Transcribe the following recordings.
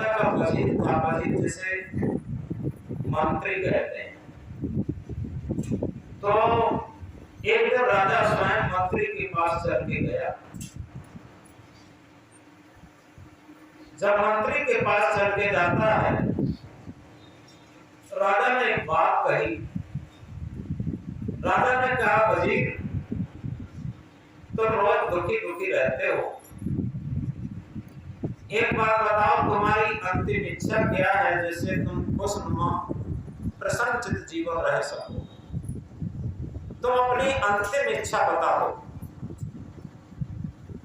राजा का वजीर था, वजीर जिसे मंत्री कहते हैं। तो एक दिन राजा स्वयं मंत्री के पास चल के गया। जब मंत्री के पास चल के जाता है, राजा ने एक बात कही। राजा ने कहा, वजीर तुम रोज दुखी दुखी रहते हो, एक बात बताओ, तुम्हारी अंतिम इच्छा क्या है जिससे तुम खुशनुमा प्रसन्नचित्त जीवन रह सको? तुम अपनी अंतिम इच्छा बताओ।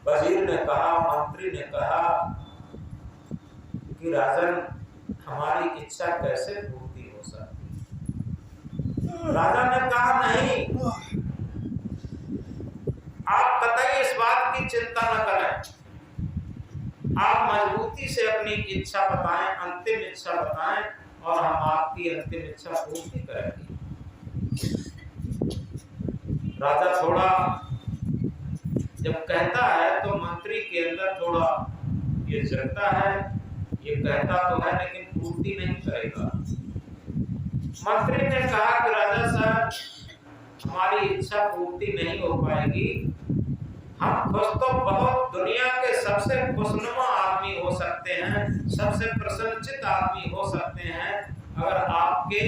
वजीर ने कहा, मंत्री ने कहा कि राजन, हमारी इच्छा कैसे पूर्ति हो सकती? राजा ने कहा, नहीं, आप कतई इस बात की चिंता न करें। आप मजबूती से अपनी इच्छा बताएं, अंतिम इच्छा बताएं, और हम आपकी अंतिम इच्छा पूर्ति करेंगे। राजा थोड़ा जब कहता है तो मंत्री के अंदर थोड़ा ये जलता है, ये कहता तो है लेकिन पूर्ति नहीं करेगा। मंत्री ने कहा कि राजा साहब, हमारी इच्छा पूर्ति नहीं हो पाएगी। हम खुश तो बहुत दुनिया के सबसे खुशनुमा आदमी हो सकते हैं, सबसे प्रसन्नचित्त आदमी हो सकते हैं, अगर आपकी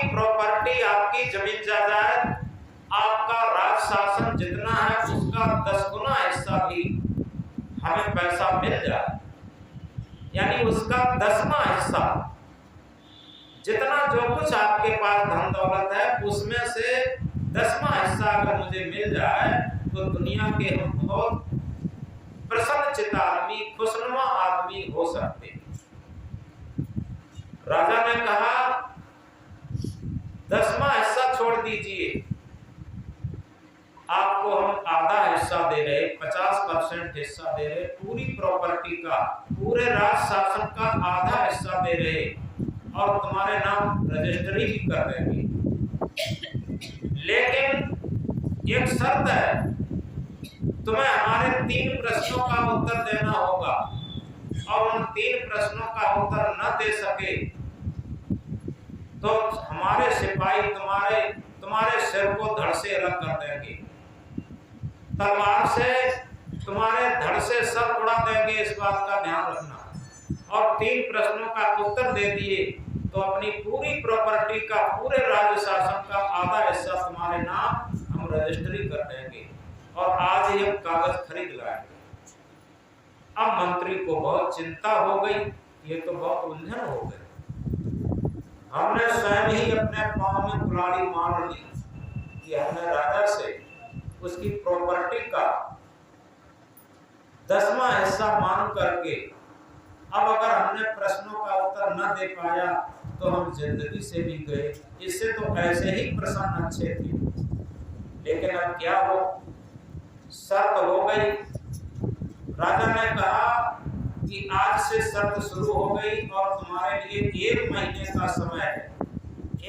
प्रॉपर्टी, आपकी जमीन जायदाद, आपका राज शासन जितना है उसका 10 गुना हिस्सा भी हमें पैसा मिल जाए, यानी उसका 10वां हिस्सा, जितना जो कुछ आपके पास धन दौलत है उसमें से 10वां हिस्सा अगर मुझे मिल जाए तो दुनिया के हम बहुत प्रसन्नचित्त आदमी, खुशनुमा आदमी हो सकते हैं। राजा ने कहा, 10वां हिस्सा छोड़ दीजिए, आपको हम आधा हिस्सा दे रहे, 50% हिस्सा दे रहे, पूरी प्रॉपर्टी का, पूरे राज शासन का आधा हिस्सा दे रहे, और तुम्हारे नाम रजिस्ट्री भी कर देंगे। लेकिन एक शर्त है, तुम्हें हमारे 3 प्रश्नों का उत्तर देना होगा, और उन 3 प्रश्नों का उत्तर न दे सके तो हमारे सिपाही तुम्हारे सिर को धड़ से अलग कर देंगे, तलवार से तुम्हारे धड़ से सर उड़ा देंगे, इस बात का ध्यान रखना। और 3 प्रश्नों का उत्तर दे दिए तो अपनी पूरी प्रॉपर्टी का, पूरे राज्य शासन का आधा हिस्सा तुम्हारे नाम हम रजिस्ट्री कर देंगे, और आज ही हम कागज खरीद लाएंगे। अब मंत्री को बहुत चिंता हो गई, ये तो बहुत उलझन हो गई। हमने स्वयं ही अपने पांव में कुल्हाड़ी मार ली कि हमने राजा से उसकी प्रॉपर्टी का 10वां हिस्सा मांग करके, अब अगर हमने प्रश्नों का उत्तर न दे पाया तो हम जिंदगी से भी गए, इससे तो ऐसे ही प्रसन्न अच्छे थे, लेकिन अब क्या हो, शर्त हो गई। राजा ने कहा कि आज से शर्त शुरू हो गई और तुम्हारे लिए 1 महीने का समय है।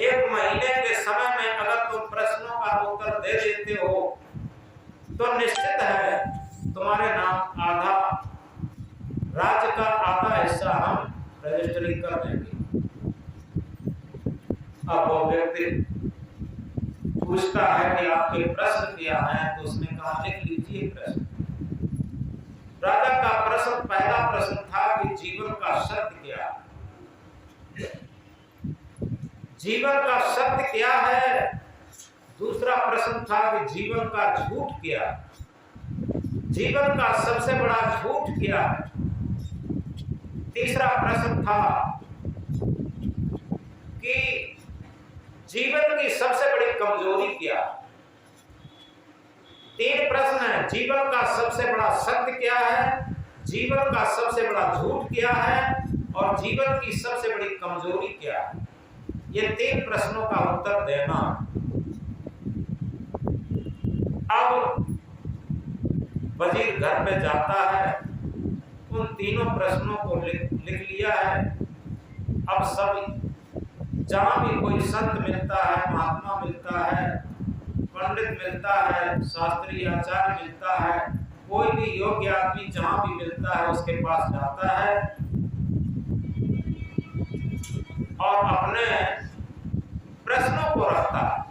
1 महीने के समय में अगर तुम प्रश्नों का उत्तर दे देते हो तो निश्चित है तुम्हारे नाम आधा, राज्य का आधा हिस्सा हम रजिस्ट्री कर देंगे। अब वो व्यक्ति पूछता है कि आपके प्रश्न क्या है, तो उसने कहा, लिख लीजिए प्रश्न। राजा का प्रश्न, पहला प्रश्न था कि जीवन का सत्य क्या है? जीवन का सत्य क्या है? दूसरा प्रश्न था कि जीवन का झूठ क्या है? जीवन का सबसे बड़ा झूठ क्या है? तीसरा प्रश्न था कि जीवन की सबसे बड़ी कमजोरी क्या है? 3 प्रश्न है, जीवन का सबसे बड़ा सत्य क्या है, जीवन का सबसे बड़ा झूठ क्या है, और जीवन की सबसे बड़ी कमजोरी क्या है? ये 3 प्रश्नों का उत्तर देना। अब वजीर घर में जाता है, उन तीनों प्रश्नों को लिख लिया है। अब सब जहां भी कोई संत मिलता है, महात्मा मिलता है, पंडित मिलता है, शास्त्रीय आचार्य मिलता है, कोई भी योग्य आदमी जहां भी मिलता है उसके पास जाता है और अपने प्रश्नों को रखता है,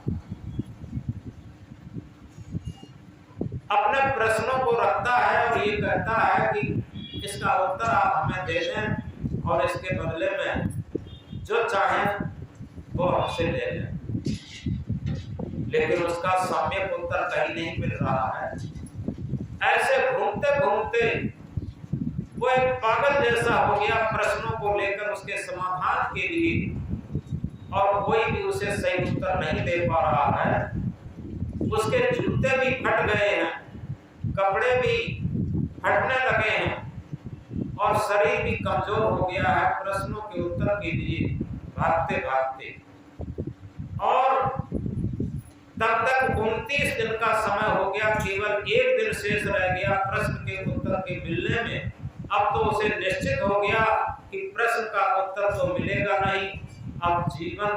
अपने प्रश्नों को रखता है और ये कहता है कि इसका उत्तर आप हमें दे दें और इसके बदले में जो चाहें वो हमसे ले लें। लेकिन उसका सम्यक उत्तर कहीं नहीं मिल रहा है। ऐसे घूमते घूमते वो एक पागल जैसा हो गया प्रश्नों को लेकर उसके समाधान के लिए, और कोई भी उसे सही उत्तर नहीं दे पा रहा है। उसके जूते भी फट गए हैं, कपड़े भी फटने लगे हैं और शरीर भी कमजोर हो गया है प्रश्नों के उत्तर के लिए भागते भागते। और तब तक 29 दिन का समय हो गया, केवल एक दिन शेष रह गया प्रश्न के उत्तर के मिलने में। अब तो उसे निश्चित हो गया कि प्रश्न का उत्तर तो मिलेगा नहीं, अब जीवन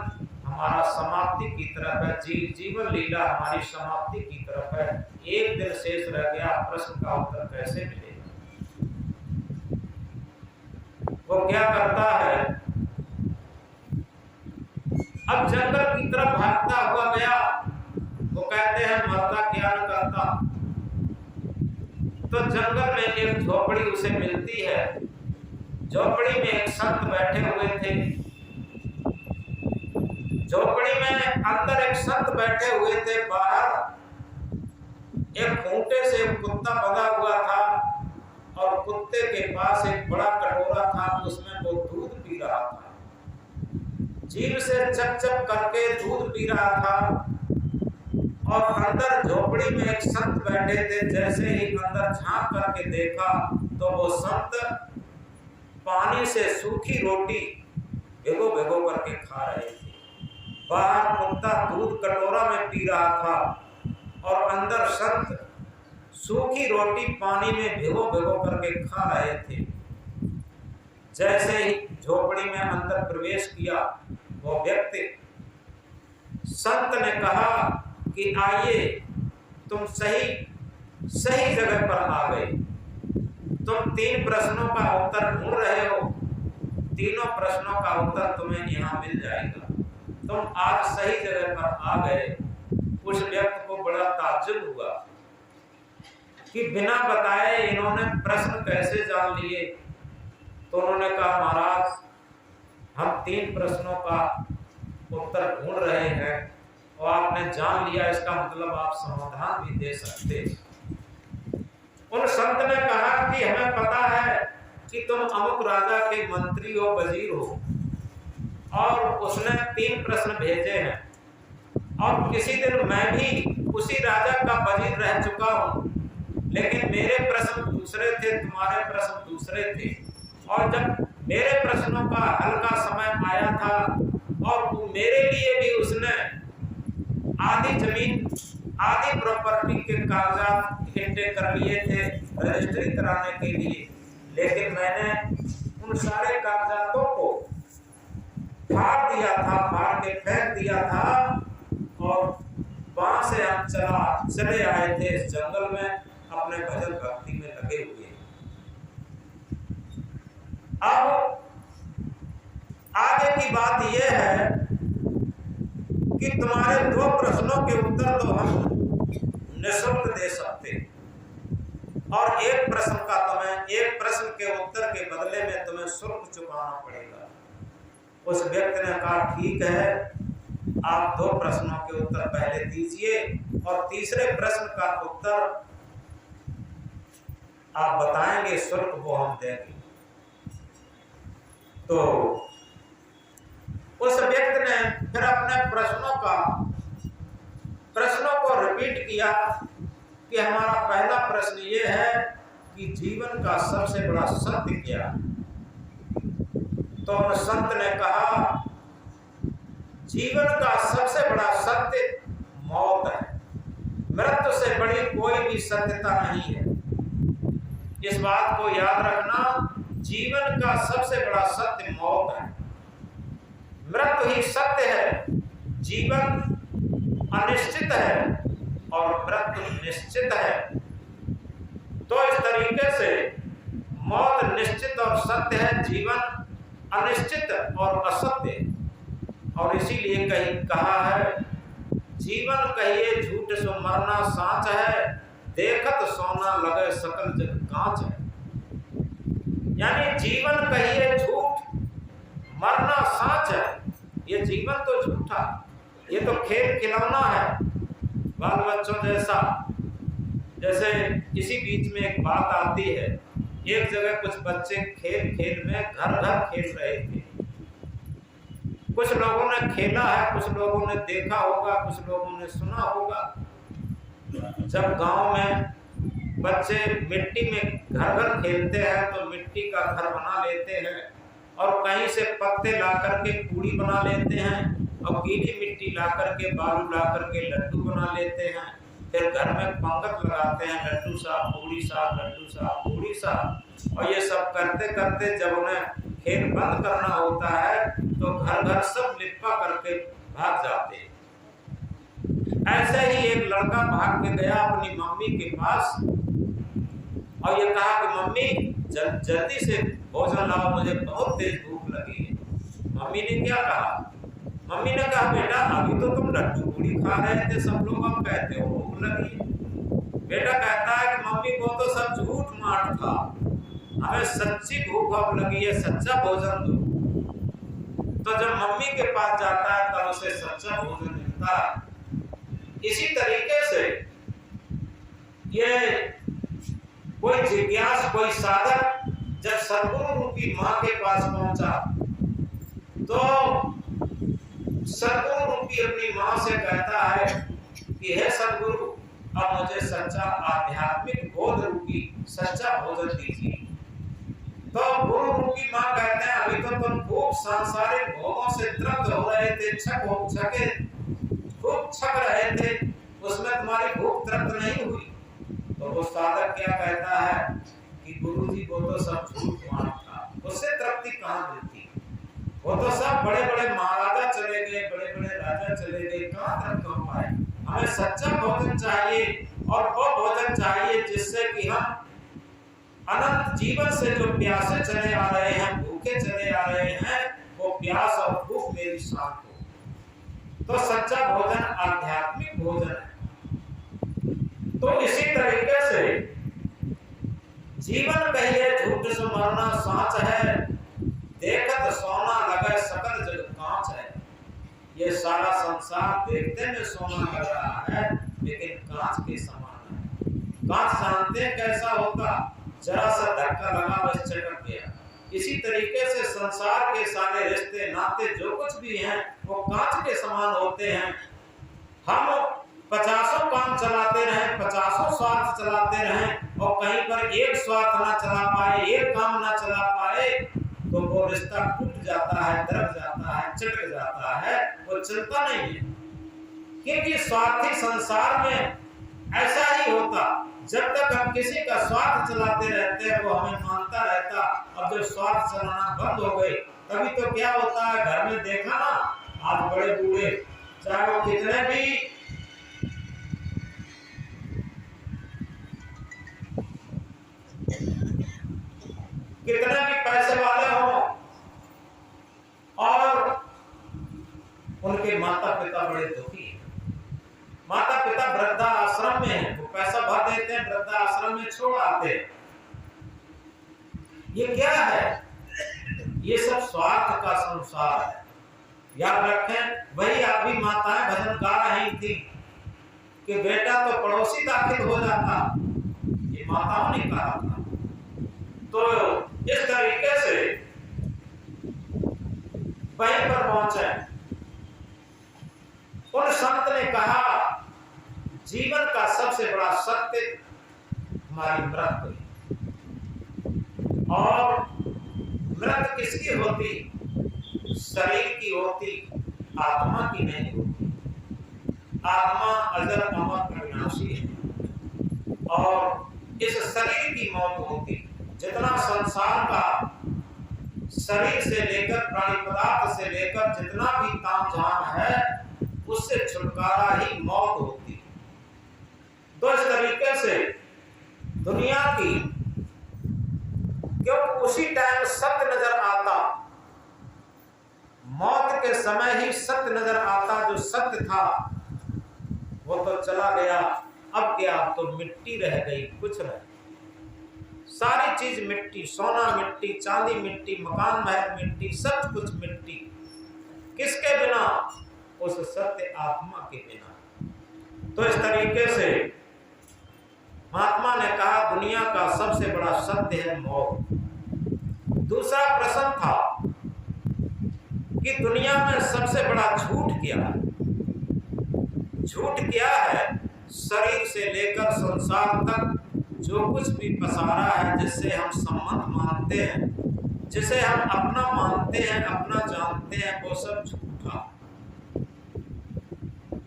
हमारा समाप्ति की तरफ है, जीवन लीला हमारी समाप्ति की तरफ है। एक दिन शेष रह गया, प्रश्न का उत्तर कैसे मिलेगा? वो क्या करता है, अब जंगल की तरफ भागता हुआ गया। वो कहते हैं मरता क्या न करता। तो जंगल में एक झोपड़ी उसे मिलती है। झोपड़ी में एक संत बैठे हुए थे। झोपड़ी में अंदर एक संत बैठे हुए थे, बाहर एक खूंटे से एक कुत्ता बंधा हुआ था और कुत्ते के पास एक बड़ा कटोरा था, उसमें वो दूध पी रहा था। जीभ से चप चप करके दूध पी रहा था। और अंदर झोपड़ी में एक संत बैठे थे। जैसे ही अंदर झांक करके देखा तो वो संत पानी से सूखी रोटी भिगो भिगो करके खा रहे थे। बाहर कुत्ता दूध कटोरा में पी रहा था और अंदर संत सूखी रोटी पानी में भिगो भिगो करके खा रहे थे। जैसे ही झोपड़ी में अंदर प्रवेश किया वो व्यक्ति, संत ने कहा कि आइए, तुम सही जगह पर आ गए। तुम 3 प्रश्नों का उत्तर ढूंढ रहे हो, तीनों प्रश्नों का उत्तर तुम्हें यहाँ मिल जाएगा। तुम आज सही जगह पर आ गए। उस व्यक्ति को बड़ा ताज्जुब हुआ कि बिना बताए इन्होंने प्रश्न कैसे जान लिए। तो उन्होंने कहा, महाराज हम 3 प्रश्नों का उत्तर ढूंढ रहे हैं और आपने जान लिया, इसका मतलब आप समाधान भी दे सकते। उन संत ने कहा कि हमें पता है कि तुम अमुक राजा के मंत्री हो, वजीर हो, और उसने 3 प्रश्न भेजे हैं और किसी दिन मैं भी उसी राजा का वजीर रह चुका हूं, लेकिन मेरे प्रश्न दूसरे थे, तुम्हारे प्रश्न दूसरे थे। और जब मेरे प्रश्नों का हल का समय आया था और मेरे लिए भी उसने आधी जमीन, आधी प्रॉपर्टी के कागजात इकट्ठे कर लिए थे रजिस्ट्री कराने के लिए, लेकिन मैंने उन सारे कागजातों को फाड़ दिया था, फाड़ के फेंक दिया था और वहां से हम चले आए थे इस जंगल में, अपने भजन भक्ति में लगे हुए। अब आगे की बात यह है कि तुम्हारे 2 प्रश्नों के उत्तर तो हम निःशुल्क दे सकते, और एक प्रश्न के उत्तर के बदले में तुम्हें शुल्क चुकाना पड़ेगा। उस व्यक्ति ने कहा, ठीक है, आप 2 प्रश्नों के उत्तर पहले दीजिए और तीसरे प्रश्न का उत्तर आप बताएंगे, शुल्क वो हम देंगे। तो उस व्यक्ति ने फिर अपने प्रश्नों को रिपीट किया कि हमारा पहला प्रश्न ये है कि जीवन का सबसे बड़ा सत्य क्या है। तो उन संत ने कहा, जीवन का सबसे बड़ा सत्य मौत है। मृत्यु से बड़ी कोई भी सत्यता नहीं है। इस बात को याद रखना, जीवन का सबसे बड़ा सत्य मौत है। मृत्यु ही सत्य है, जीवन अनिश्चित है, और मृत्यु निश्चित है। तो इस तरीके से मौत निश्चित और सत्य है, जीवन अनिश्चित और असत्य। और इसीलिए कहीं कहा है, जीवन कहिए झूठ सो मरना साच है, देखत सोना लगे सकल जग कांच है। यानी जीवन कहिए झूठ, मरना साच है। ये जीवन तो झूठा, ये तो खेल खिलौना है, बाल बच्चों जैसा। जैसे इसी बीच में एक बात आती है, एक जगह कुछ बच्चे खेल खेल में घर घर खेल रहे थे। कुछ लोगों ने खेला है, कुछ लोगों ने देखा होगा, कुछ लोगों ने सुना होगा। जब गांव में बच्चे मिट्टी में घर घर खेलते हैं तो मिट्टी का घर बना लेते हैं, और कहीं से पत्ते ला करके पूड़ी बना लेते हैं, और गीली मिट्टी ला करके, बालू ला करके लड्डू बना लेते हैं। फिर घर में पंगत लगाते हैं, लड्डू साहब पूड़ी साहब, लड्डू साहब पूड़ी साहब। और ये सब करते करते जब उन्हें खेल बंद करना होता है तो घर घर सब लिप्पा करके भाग जाते हैं। ऐसे ही एक लड़का भाग के गया अपनी मम्मी के पास और ये कहा कि मम्मी जल्दी से भोजन लाओ, मुझे बहुत तेज भूख लगी है। मम्मी ने क्या कहा? मम्मी ने कहा बेटा अभी तो तुम लड्डू पूड़ी खा रहे थे, सब लोग अब कहते हो भूख लगी है। बेटा कहता है कि मम्मी वो तो सब झूठ मार था, हमें सच्ची भूख अब लगी है, सच्चा भोजन दो। तो जब मम्मी के पास जाता है तब उसे सच्चा भोजन मिलता है। इसी तरीके से ये कोई जिज्ञास, कोई साधक जब सद्गुरु रूपी माँ के पास पहुंचा तो सद्गुरु रूपी अपनी माँ से कहता है कि हे सद्गुरु, अब मुझे सच्चा आध्यात्मिक बोध रूपी सच्चा भोजन दीजिए। तो गुरु रूपी माँ कहते हैं अभी तो तुम खूब सांसारिक भोगों से तृप्त हो रहे थे, खूब छक रहे थे, उसमें तुम्हारी भूख तृप्त नहीं हुई। तो वो साधक क्या कहता है कि गुरुजी वो तो सब झूठ मार था, उससे तृप्ति कहाँ मिलती? वो तो सब बड़े बड़े महाराजा चले गए, बड़े बड़े राजा चले गए, कहाँ तृप्त हो पाए? हमें सच्चा भोजन चाहिए, और वो भोजन चाहिए जिससे कि हम अनंत जीवन से जो प्यासे चले आ रहे हैं, भूखे चले आ रहे हैं, वो प्यास और भूख मेरी शांत हो। तो सच्चा भोजन आध्यात्मिक भोजन है। तो इसी तरीके से जीवन कहिए झूठ सो मरना साच है, देखत सोना लगे सकल जग कांच है। ये सारा संसार देखते में सोना लग रहा है, लेकिन कांच के समान है। कांच जानते हैं कैसा होता? जरा सा धक्का लगा बस चटक गया। इसी तरीके से संसार के सारे रिश्ते नाते जो कुछ भी हैं वो कांच के समान होते हैं। हम 50 काम चलाते रहें, 50 स्वार्थ चलाते रहें, और कहीं पर एक स्वार्थ ना चला पाए, एक काम ना चला पाए, तो वो रिश्ता टूट जाता है, दरक जाता है, चटक जाता है, वो चलता नहीं है। क्योंकि स्वार्थी संसार में ऐसा ही होता, जब तक हम किसी का स्वार्थ चलाते रहते हैं वो हमें मानता रहता। अब जब स्वार्थ चलाना बंद हो गए तभी तो क्या होता है, घर में देखा ना, आज बड़े बूढ़े चाहे वो कितने भी पैसे वाले हो और उनके माता पिता बड़े दुखी हैं। माता पिता वृद्धा आश्रम में है, वो पैसा भर देते हैं, वृद्धा आश्रम में छोड़ आते हैं। ये क्या है? ये सब स्वार्थ का संसार है। याद रखें, वही आप भी माताएं भजन गा रही थी कि बेटा तो पड़ोसी दाखिल हो जाता, ये माताओं ने कहा था। तो इस तरीके से वहीं पर पहुंचे। उन संत ने कहा जीवन का सबसे बड़ा सत्य हमारी मृत्यु है। और मृत्यु किसकी होती? शरीर की होती, आत्मा की नहीं होती। आत्मा अजर अमर अविनाशी है और इस शरीर की मौत होती। जितना संसार का शरीर से लेकर प्राणी पदार्थ से लेकर जितना भी तामझाम है, उससे छुटकारा ही मौत होती है। तो इस तरीके से दुनिया की, क्योंकि उसी टाइम सत्य नजर आता, मौत के समय ही सत्य नजर आता। जो सत्य था वो तो चला गया, अब क्या, अब तो मिट्टी रह गई, कुछ नहीं। सारी चीज मिट्टी, सोना मिट्टी, चांदी मिट्टी, मकान महल मिट्टी, सब कुछ मिट्टी। किसके बिना? उस सत्य आत्मा के बिना। तो इस तरीके से महात्मा ने कहा दुनिया का सबसे बड़ा सत्य है मौत। दूसरा प्रश्न था कि दुनिया में सबसे बड़ा झूठ क्या है? झूठ क्या है? शरीर से लेकर संसार तक जो कुछ भी पसारा है, जिससे हम संबंध मानते हैं, जिसे हम अपना मानते हैं, अपना जानते हैं, वो सब झूठा।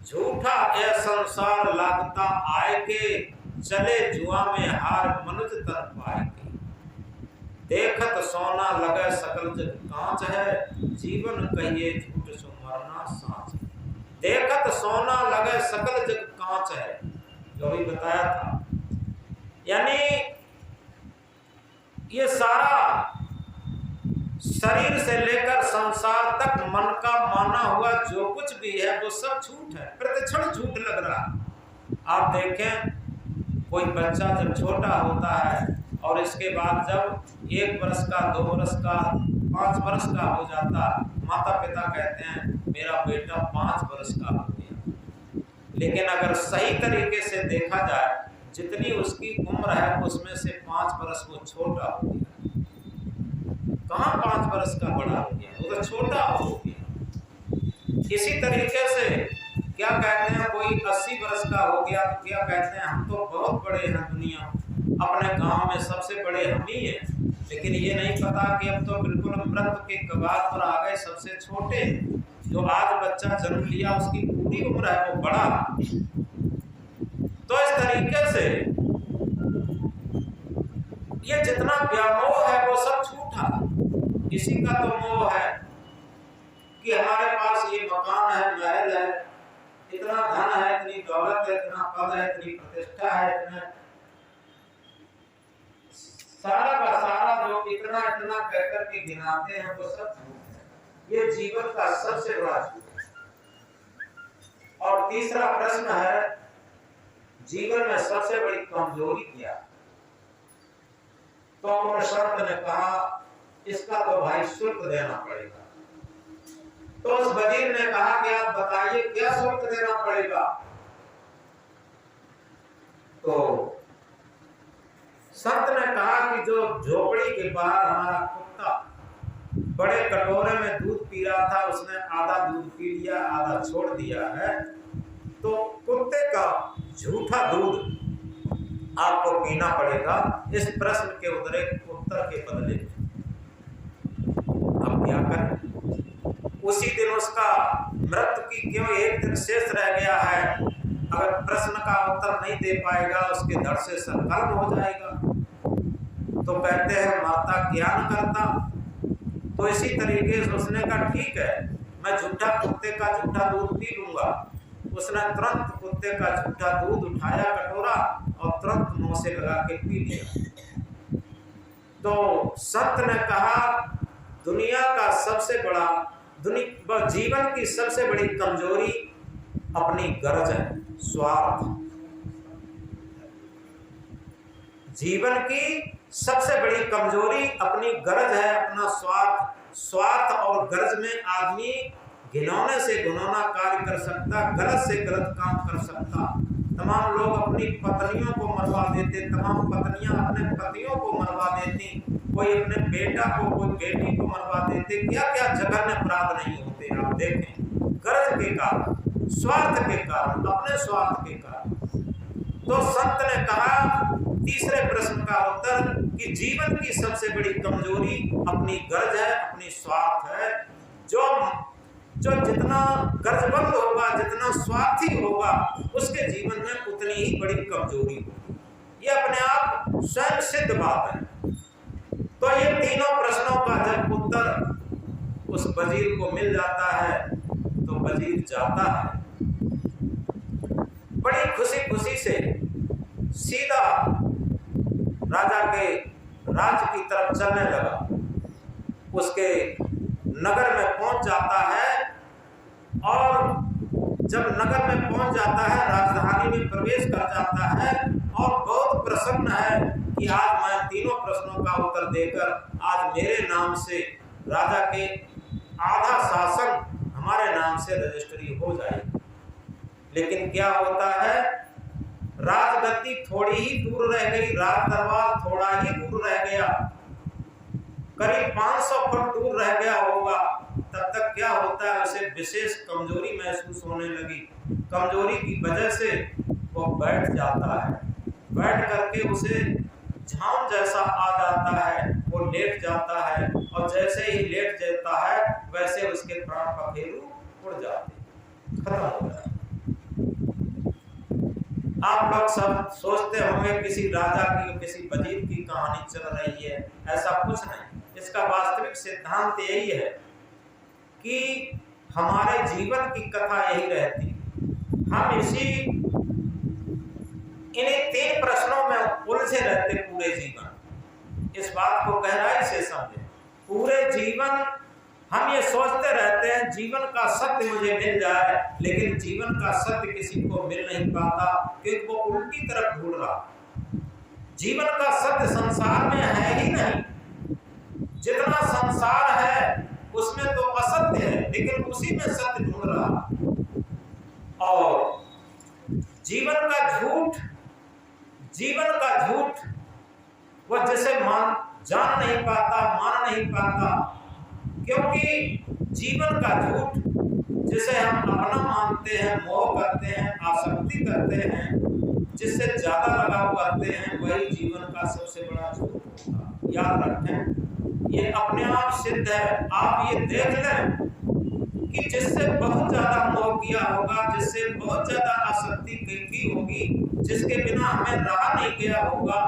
झूठा यह संसार लागता आए के, चले जुआ में हार मनुज तर पाए के। देखत सोना लगे सकल जग कांच है, जीवन कहिए झूठ सो मरना साँच। देखत सोना लगे सकल जग कांच है, जो भी बताया था। यानी ये सारा शरीर से लेकर संसार तक मन का माना हुआ जो कुछ भी है वो सब झूठ है, प्रतिक्षण झूठ लग रहा। आप देखें, कोई बच्चा जब छोटा होता है और इसके बाद जब 1 वर्ष का, 2 वर्ष का, 5 वर्ष का हो जाता, माता पिता कहते हैं मेरा बेटा 5 वर्ष का हो गया। लेकिन अगर सही तरीके से देखा जाए, जितनी उसकी उम्र है उसमें से 5 वर्ष वो छोटा हो गया। कहाँ 5 वर्ष का बड़ा हो गया, वो तो छोटा हो गया। इसी तरीके से क्या कहते हैं, कोई 80 वर्ष का हो गया तो क्या कहते हैं, हम तो बहुत बड़े हैं, दुनिया अपने गांव में सबसे बड़े हम ही हैं। लेकिन ये नहीं पता कि अब तो बिल्कुल मृत्यु के कगार पर आ गए, सबसे छोटे हैं। जो आज बच्चा जन्म लिया उसकी पूरी उम्र है वो बड़ा। तो इस तरीके से ये जितना व्यामोह है वो सब झूठा। इसी का तो मोह है कि हमारे पास ये मकान है, महल है, इतना धन है, इतनी दौलत है, इतना पद है, इतनी प्रतिष्ठा है, इतना सारा का सारा जो इतना इतना कहकर के गिनाते हैं वो सब झूठ है। ये जीवन का सबसे बड़ा झूठ है। और तीसरा प्रश्न है, जीवन में सबसे बड़ी कमजोरी क्या? तो शर्त ने कहा इसका तो भाई शुल्क देना पड़ेगा। तो उस वजीर ने कहा कि आप बताइए क्या शुल्क देना पड़ेगा? तो संत ने कहा कि जो झोपड़ी के बाहर हमारा कुत्ता बड़े कटोरे में दूध पी रहा था, उसने आधा दूध पी लिया, आधा छोड़ दिया है, तो कुत्ते का झूठा दूध आपको पीना पड़ेगा इस प्रश्न के उत्तर के बदले। अब क्या करें? उसी दिन उसका मृत्यु की क्यों 1 दिन शेष रह गया है, अगर प्रश्न का उत्तर नहीं दे पाएगा उसके धड़ से संकल्प हो जाएगा। तो कहते हैं माता ज्ञान करता। तो इसी तरीके से उसने कहा ठीक है, मैं झूठा कुत्ते का झूठा दूध पी लूंगा। उसने तुरंत कुत्ते का झूठा दूध उठाया कटोरा और तुरंत मुंह से लगा के पी लिया। तो संत ने कहा दुनिया का सबसे बड़ा जीवन की सबसे बड़ी कमजोरी अपनी गरज है, स्वार्थ। जीवन की सबसे बड़ी कमजोरी अपनी गरज है, अपना स्वार्थ। स्वार्थ और गरज में आदमी घिनौने से घिनौना कार्य कर सकता, गलत से गलत काम कर सकता। तमाम लोग अपनी पत्नियों को मरवा देते, तमाम पत्नियां अपने पतियों को मरवा देती, कोई अपने बेटा को, कोई बेटी को मरवा देते। क्या क्या जघन्य अपराध नहीं होते, आप देखें, गरज के कारण, स्वार्थ के कारण, अपने स्वार्थ के कारण। तो संत ने कहा तीसरे प्रश्न का उत्तर कि जीवन की सबसे बड़ी कमजोरी अपनी गरज है, अपनी स्वार्थ है। जो जितना गरजबंद होगा, जितना स्वार्थी होगा, उसके जीवन में उतनी ही बड़ी कमजोरी होगी। ये अपने आप स्वयं सिद्ध बात है। तो ये तीनों प्रश्नों का जब उत्तर उस वजीर को मिल जाता है तो वजीर जाता है बड़ी खुशी खुशी से सीधा राजा के राज्य की तरफ चलने लगा। उसके नगर में पहुंच जाता है और जब नगर में पहुंच जाता है, राजधानी में प्रवेश कर जाता है और बहुत प्रसन्न है कि आज मैं तीनों प्रश्नों का उत्तर देकर आज मेरे नाम से राजा के आधा शासन हमारे नाम से रजिस्ट्री हो जाएगी। लेकिन क्या होता है, राजगद्दी थोड़ी ही दूर रह गई, राज दरबार थोड़ा ही दूर रह गया, करीब 500 फुट दूर रह गया होगा। तब तक क्या होता है, उसे विशेष कमजोरी महसूस होने लगी। कमजोरी की वजह से वो बैठ जाता है। बैठ करके उसे झांव जैसा आ जाता है, वो लेट जाता है और जैसे ही लेट जाता है वैसे उसके प्राण पखेरु उड़ जाते, खत्म हो जाते। आप लोग सब सोचते होंगे किसी राजा की, किसी वजीर की कहानी चल रही है, ऐसा कुछ नहीं। इसका वास्तविक सिद्धांत यही है कि हमारे जीवन की कथा यही रहती। हम इन्हीं 3 प्रश्नों में उलझे रहते पूरे जीवन। इस बात को गहराई से समझें। पूरे जीवन हम ये सोचते रहते हैं जीवन का सत्य मुझे मिल जाए, लेकिन जीवन का सत्य किसी को मिल नहीं पाता क्योंकि वो उल्टी तरफ ढूंढ रहा। जीवन का सत्य संसार में है ही नहीं। जितना संसार है उसमें तो असत्य है, लेकिन उसी में सत्य ढूंढ रहा। और जीवन का झूठ वो जिसे जान नहीं पाता, मान नहीं पाता, क्योंकि जीवन का झूठ जिसे हम अपना मानते हैं, मोह करते हैं, आसक्ति करते हैं, जिससे ज्यादा लगाव करते हैं, वही जीवन का सबसे बड़ा झूठ होगा। याद रखें, ये अपने आप सिद्ध है। आप ये देख लें कि जिससे बहुत ज्यादा मोह किया होगा, जिससे बहुत ज्यादा आसक्ति की होगी, जिसके बिना हमें रहा नहीं गया होगा,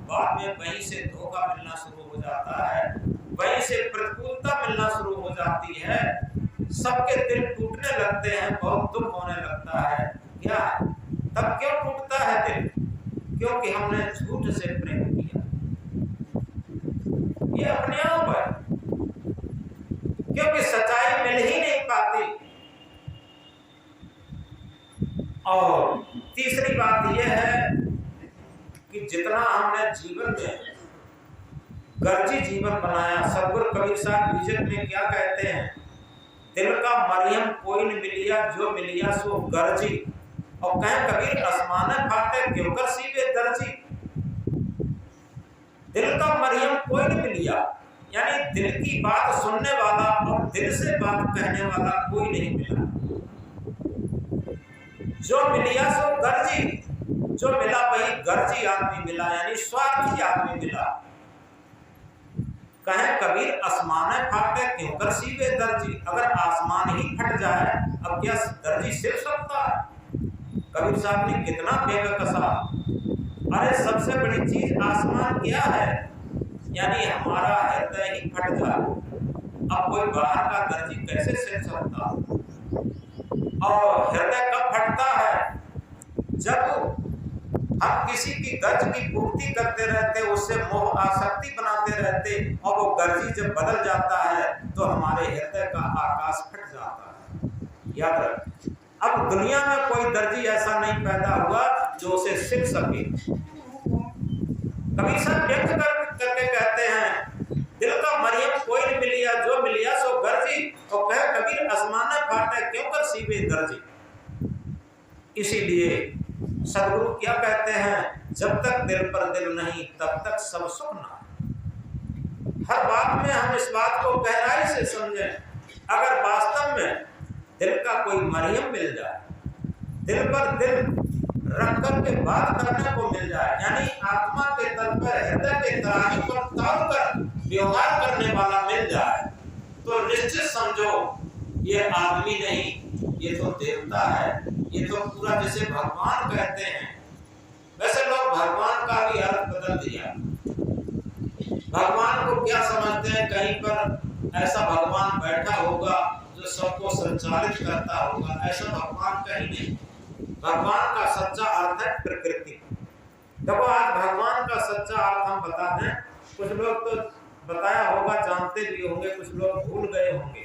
बाद में वहीं से धोखा मिलना शुरू हो जाता है, वहीं से प्रतिकूलता मिलना शुरू हो जाती है। सबके दिल टूटने लगते हैं, बहुत दुख होने लगता है। क्या है? तब क्यों टूटता है दिल? क्योंकि हमने झूठ से प्रेम किया। ये अपने आप है, क्योंकि सच्चाई मिल ही नहीं पाती। और तीसरी बात यह है कि जितना हमने जीवन में गर्जी जीवन बनाया, सतगुरु कबीर साहब बीजक में क्या कहते हैं, दिल का मरियम कोई न मिलिया, जो मिलिया सो गर्जी। और कहें कबीर आसमान फाटे क्यों कर सीवे दर्जी। दिल का मरियम कोई न मिलिया, यानी दिल की बात सुनने वाला और दिल से बात कहने वाला कोई नहीं मिला। जो मिलिया सो गर्जी, जो मिला वही गर्जी आदमी मिला, यानी स्वार्थी आदमी मिला। कहें कबीर आसमान फाटे क्यों कर सीवे दर्जी। अगर आसमान ही फट जाए, अब क्या दर्जी सिल सकता है? कबीर साहब ने कितना बेग कसा। अरे सबसे बड़ी चीज आसमान क्या है, यानी हमारा हृदय ही फट जाए। अब कोई बाहर का दर्जी कैसे सिल सकता? और हृदय कब फटता है? जब हम किसी की गर्ज की पूर्ति करते रहते, उससे मोह आसक्ति बनाते रहते, और वो गर्जी जब बदल जाता है तो हमारे हृदय का आकाश फट जाता है। याद रखें, अब दुनिया में कोई दर्जी ऐसा नहीं पैदा हुआ जो उसे सिल सके। कबीर साहब व्यक्त करके कहते हैं, दिल का मरियम कोई न मिलिया, जो मिलिया सो गर्जी। और कहे कबीर आसमान फाटे क्यों कर सीवे दर्जी। इसीलिए सदगुरु क्या कहते हैं, जब तक दिल पर दिल नहीं तब तक सब सुख ना। हर बात में हम इस बात को गहराई से समझें। अगर वास्तव में दिल का कोई मरियम मिल जाए, दिल पर दिल रख कर के बात करने को मिल जाए, यानी आत्मा के तल पर हृदय के तराजू पर ताल कर व्यवहार करने वाला मिल जाए, तो निश्चित समझो ये आदमी नहीं, ये तो देवता है। ये तो पूरा जैसे भगवान कहते हैं, वैसे लोग भगवान का भी अर्थ बदल दिया। भगवान को क्या समझते हैं, कहीं पर ऐसा भगवान बैठा होगा जो सबको संचालित करता होगा, ऐसा भगवान कहीं नहीं। भगवान का सच्चा अर्थ है प्रकृति। देखो आज भगवान का सच्चा अर्थ हम बता दें, कुछ लोग तो बताया होगा, जानते भी होंगे, कुछ लोग भूल गए होंगे।